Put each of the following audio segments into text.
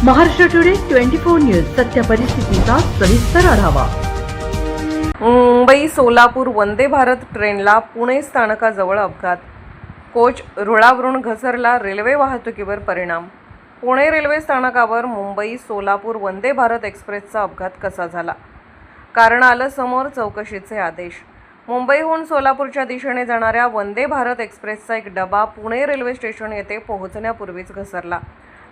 Maharashtra today 24 news सत्य परिस्थितीचा सविस्तर आढावा। मुंबई सोलापूर वंदे भारत ट्रेनला पुणे स्थानकाजवळ अपघात। कोच रुळावरून घसरला, रेल्वे वाहतुकीवर परिणाम। पुणे रेल्वे स्थानकावर मुंबई सोलापूर वंदे भारत एक्सप्रेसचा अपघात कसा झाला? कारण आलं समोर, चौकशीचे आदेश। मुंबईहून सोलापूरच्या दिशेने जाणाऱ्या वंदे भारत एक्सप्रेसचा एक डबा पुणे रेल्वे स्टेशन येथे पोहोचण्यापूर्वीच घसरला।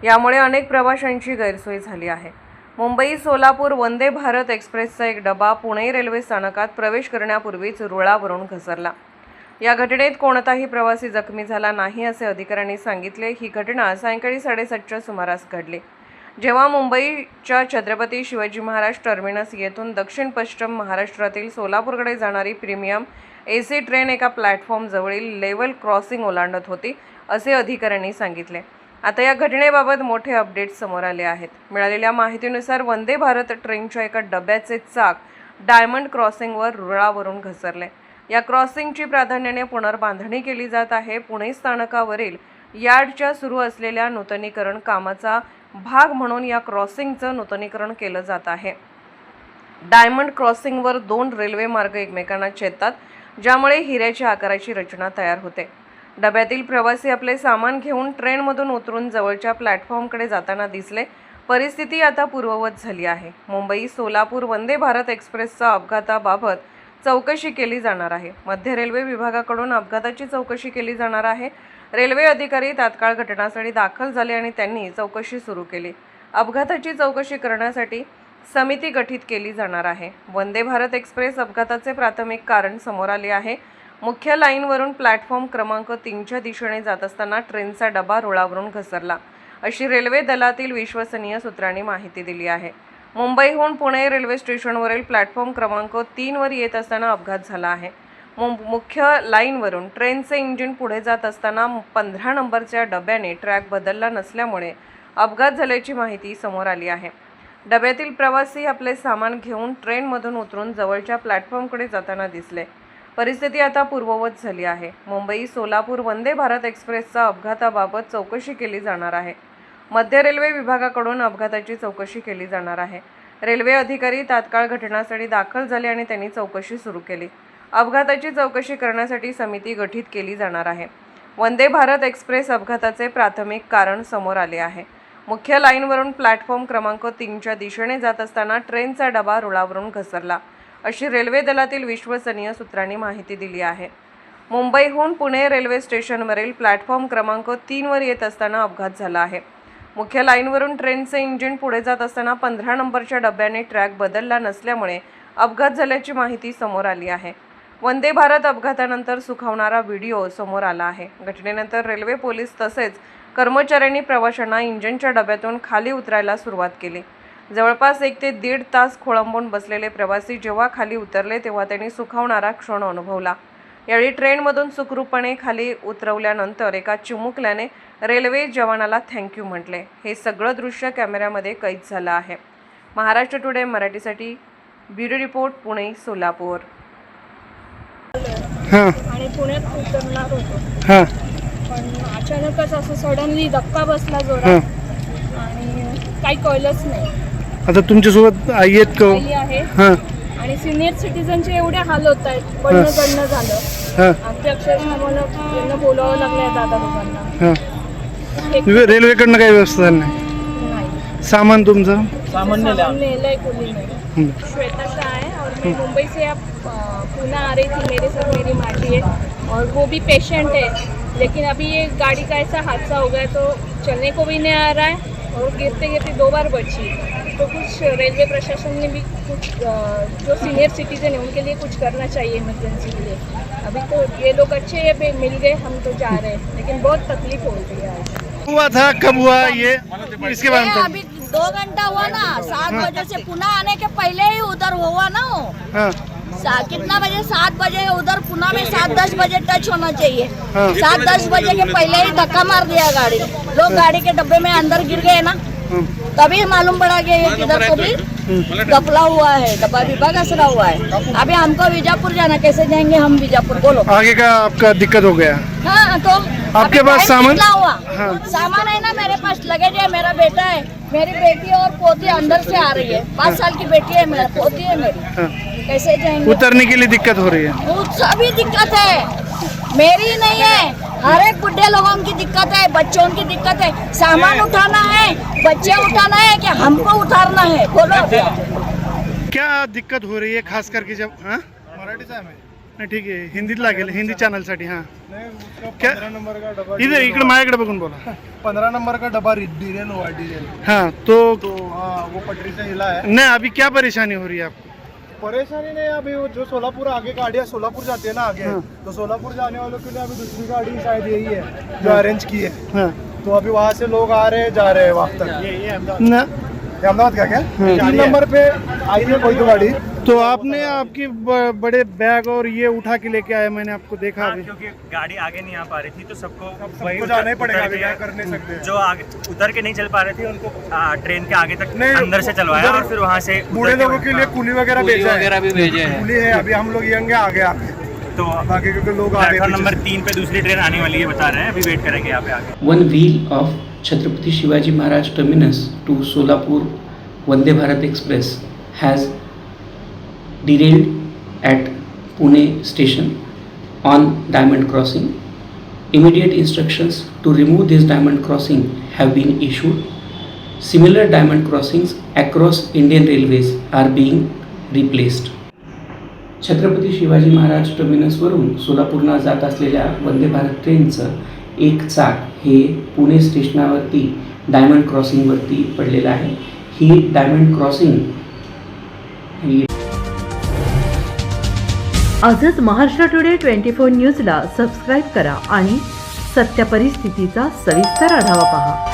यामुळे अनेक प्रवाशांची गैरसोय झाली आहे। मुंबई सोलापूर वंदे भारत एक्सप्रेसचा एक डबा पुणे रेल्वे स्थानकात प्रवेश करण्यापूर्वीच रुळावरून घसरला। या घटनेत कोणताही प्रवासी जखमी झाला नाही असे अधिकाऱ्यांनी सांगितले। ही घटना सायंकाळी 7:30च्या सुमारास घडली, जेव्हा मुंबईच्या छत्रपती शिवाजी महाराज टर्मिनस येथून दक्षिण पश्चिम महाराष्ट्रातील सोलापूरकडे जाणारी प्रीमियम AC ट्रेन एका प्लॅटफॉर्म जवळील लेवल क्रॉसिंग ओलांडत होती असे अधिकाऱ्यांनी सांगितले। आता या घटनेबाबत मोठे अपडेट समोर आले आहेत। मिळालेल्या माहितीनुसार वंदे भारत ट्रेनच्या एका डब्याचे चाक डायमंड क्रॉसिंगवर रुळावरून घसरले। या क्रॉसिंगची प्राधान्याने पुनर्बांधणी केली जात आहे। पुणे स्थानकावरील यार्डच्या सुरू असलेल्या नूतनीकरण कामाचा भाग म्हणून या क्रॉसिंगचं नूतनीकरण केलं जात आहे। डायमंड क्रॉसिंगवर 2 रेल्वे मार्ग एकमेकांना छेदतात, ज्यामुळे हिऱ्याच्या आकाराची रचना तयार होते। डब्यातील प्रवासी आपले सामान घेऊन ट्रेनमधून उतरून जवळच्या प्लॅटफॉर्मकडे जाताना दिसले। परिस्थिती आता पूर्ववत झाली आहे। मुंबई सोलापूर वंदे भारत एक्सप्रेसच्या अपघाताबाबत चौकशी केली जाणार आहे। मध्य रेल्वे विभागाकडून अपघाताची चौकशी केली जाणार आहे। रेल्वे अधिकारी तात्काळ घटनास्थळी दाखल झाले आणि त्यांनी चौकशी सुरू केली। अपघाताची चौकशी करण्यासाठी समिती गठीत केली जाणार आहे। वंदे भारत एक्सप्रेस अपघाताचे प्राथमिक कारण समोर आले आहे। मुख्य लाईनवरून प्लॅटफॉर्म क्रमांक 3च्या दिशेने जात असताना ट्रेनचा डबा रुळावरून घसरला, अशी रेल्वे दलातील विश्वसनीय सूत्रांनी माहिती दिली आहे। मुंबईहून पुणे रेल्वे स्टेशनवरील प्लॅटफॉर्म क्रमांक 3वर येत असताना अपघात झाला आहे। मुख्य लाईनवरून ट्रेनचे इंजिन पुढे जात असताना 15 नंबरच्या डब्याने ट्रॅक बदलला नसल्यामुळे अपघात झाल्याची माहिती समोर आली आहे। डब्यातील प्रवासी आपले सामान घेऊन ट्रेनमधून उतरून जवळच्या प्लॅटफॉर्मकडे जाताना दिसले। परिस्थिती आता पूर्ववत झाली आहे। मुंबई सोलापूर वंदे भारत एक्सप्रेसच्या अपघाताबाबत चौकशी केली जाणार आहे। मध्य रेल्वे विभागाकडून अपघाताची चौकशी केली जाणार आहे। रेल्वे अधिकारी तात्काळ घटनास्थळी दाखल झाले आणि त्यांनी चौकशी सुरू केली। अपघाताची चौकशी करण्यासाठी समिती गठीत केली जाणार आहे। वंदे भारत एक्सप्रेस अपघाताचे प्राथमिक कारण समोर आले आहे। मुख्य लाईनवरून प्लॅटफॉर्म क्रमांक 3च्या दिशेने जात असताना ट्रेनचा डबा रुळावरून घसरला, अशी रेल्वे दलातील विश्वसनीय सूत्रांनी माहिती दिली आहे। मुंबईहून पुणे रेल्वे स्टेशनवरील प्लॅटफॉर्म क्रमांक 3वर येत असताना अपघात झाला आहे। मुख्य लाईनवरून ट्रेनचे इंजिन पुढे जात असताना 15 नंबरच्या डब्याने ट्रॅक बदलला नसल्यामुळे अपघात झाल्याची माहिती समोर आली आहे। वंदे भारत अपघातानंतर सुखावणारा व्हिडिओ समोर आला आहे। घटनेनंतर रेल्वे पोलीस तसेच कर्मचाऱ्यांनी प्रवाशांना इंजिनच्या डब्यातून खाली उतरायला सुरुवात केली। जवळपास 1 ते 1.5 तास खोळंबून बसलेले प्रवासी जेव्हा खाली उतरले तेव्हा त्यांनी सुखावणारा क्षण अनुभवला। यावेळी ट्रेनमधून सुखरूपपणे खाली उतरवल्यानंतर एका चिमुकल्याने रेल्वे जवानाला थँक्यू म्हटले। हे सगळं दृश्य कॅमेऱ्यामध्ये कैद झालं आहे। महाराष्ट्र टुडे मराठीसाठी ब्युरो रिपोर्ट, पुणे सोलापूर। आणि पुण्यात उतरणार होतो, पण अचानकच असं सडनली धक्का बसला जोरात आणि काही कळलंच नाही। आता तुमच्यासोबत आई आहेत का? आई आहे आणि सिनियर सिटीजनचे एवढे हाल होत आहेत, पडणं चढणं झालं। आमच्या अक्षरशः मला त्यांना बोलावं लागलंय दादा लोकांना। रेल्वेकडनं काही व्यवस्था झाली नाही? सामान तुमचं सामान नेलंय कोणी नहीं। श्वेता शाह है और मैं मुंबई से पुणे आ रही थी। मेरे साथ मेरी माटी है और वो भी पेशेंट है, लेकिन अभी ये गाड़ी का ऐसा हादसा हो गया तो चलने को भी नहीं आ रहा है और गिरते गिरते 2 बार बची। तो कुछ रेलवे प्रशासन ने भी कुछ जो सीनियर सिटीजन है उनके लिए कुछ करना चाहिए इमरजेंसी के लिए। अभी तो ये लोग अच्छे मिल गए, हम तो जा रहे हैं, लेकिन बहुत तकलीफ हो रही है। हुआ था, कब हुआ ये, इसके बारे में? अभी 2 घंटा हुआ ना, 7 बजे से पुणे आने के पहले ही उधर हुआ ना वो। कितना बजे? 7 बजे उधर पुणे में 7-10 बजे टच होना चाहिए। 7-10 बजे के पहले ही धक्का मार दिया गाड़ी। लोग गाड़ी के डब्बे में अंदर गिर गए ना, तभी मालूम पड़ा कि ये किधर को भी गफला हुआ है, डब्बा भी बगसरा हुआ है। अभी हमको बीजापुर जाना, कैसे जाएंगे हम बीजापुर? बोलो। आगे का आपका दिक्कत हो गया? हाँ, तो आपके पास सामान? हुआ सामान है ना मेरे पास, लगेज है, मेरा बेटा है, मेरी बेटी और पोती अंदर से आ रही है, 5 साल की बेटी है, मेरा पोती है मेरी, हाँ। कैसे जाएंगे? उतरने के लिए दिक्कत हो रही है। वो सभी दिक्कत है, मेरी नहीं है, हर एक बुढ़े लोगों की दिक्कत है, बच्चों की दिक्कत है। सामान उठाना है, बच्चे उठाना है कि हमको उतारना है, बोलो क्या दिक्कत हो रही है खास करके जब मराठीच आहे नाही ठीक आहे हिंदीत लागेल हिंदी चॅनलसाठी हां क्या 15 नंबर का डब्बा इधर इकडे माझ्याकडे बघून बोला 15 नंबर का डब्बा डिरेल हुआ डिरेल हाँ तो तो हाँ वो पटरी से हिला है। नहीं अभी क्या परेशानी हो रही है आपको? परेशानी नहीं, अभी वो जो सोलापुर आगे गाड़ियाँ सोलापुर जाती है ना आगे, तो सोलापुर जाने वालों के लिए अभी दूसरी गाड़ी शायद यही है जो अरेंज की है। हाँ तो अभी वहाँ से लोग आ रहे हैं जा रहे हैं वहाँ तक। ये ना अहमदाबाद का क्या 3 नंबर पे आई है कोई तो गाड़ी। तो आपने आपकी बड़े बैग और ये उठा के लेके आए, मैंने आपको देखा अभी। क्योंकि गाड़ी आगे नहीं आ पा रही थी तो सबको सबको जाना ही पड़ेगा, अभी क्या कर नहीं सकते। जो आगे उतर के नहीं चल पा रहे थे उनको ट्रेन के आगे तक नहीं, अंदर से चलवाया और फिर वहाँ से बूढ़े लोगों के लिए कुली वगैरह भेजा है, कुली है। अभी हम लोग यंगे आगे आके तो बाकी क्योंकि लोग आगे प्लेटफॉर्म नंबर 3 पे दूसरी ट्रेन आने वाली है बता रहे हैं, अभी वेट करेंगे यहाँ पे आगे। One wheel of Chhatrapati Shivaji Maharaj terminus to Solapur Vande Bharat Express has derailed at Pune station on diamond crossing. Immediate instructions to remove this diamond crossing have been issued. Similar diamond crossings across Indian Railways are being replaced. Chhatrapati Shivaji Maharaj टर्मिनसवरून सोलापूरला जात असलेल्या वंदे भारत ट्रेनचं एक चाक हे Pune स्टेशनावरती diamond क्रॉसिंगवरती पडलेलं आहे. ही diamond crossing ही आजच महाराष्ट्र टुडे 24 न्यूजला सबस्क्राईब करा आणि सत्य परिस्थितीचा सविस्तर आढावा पहा.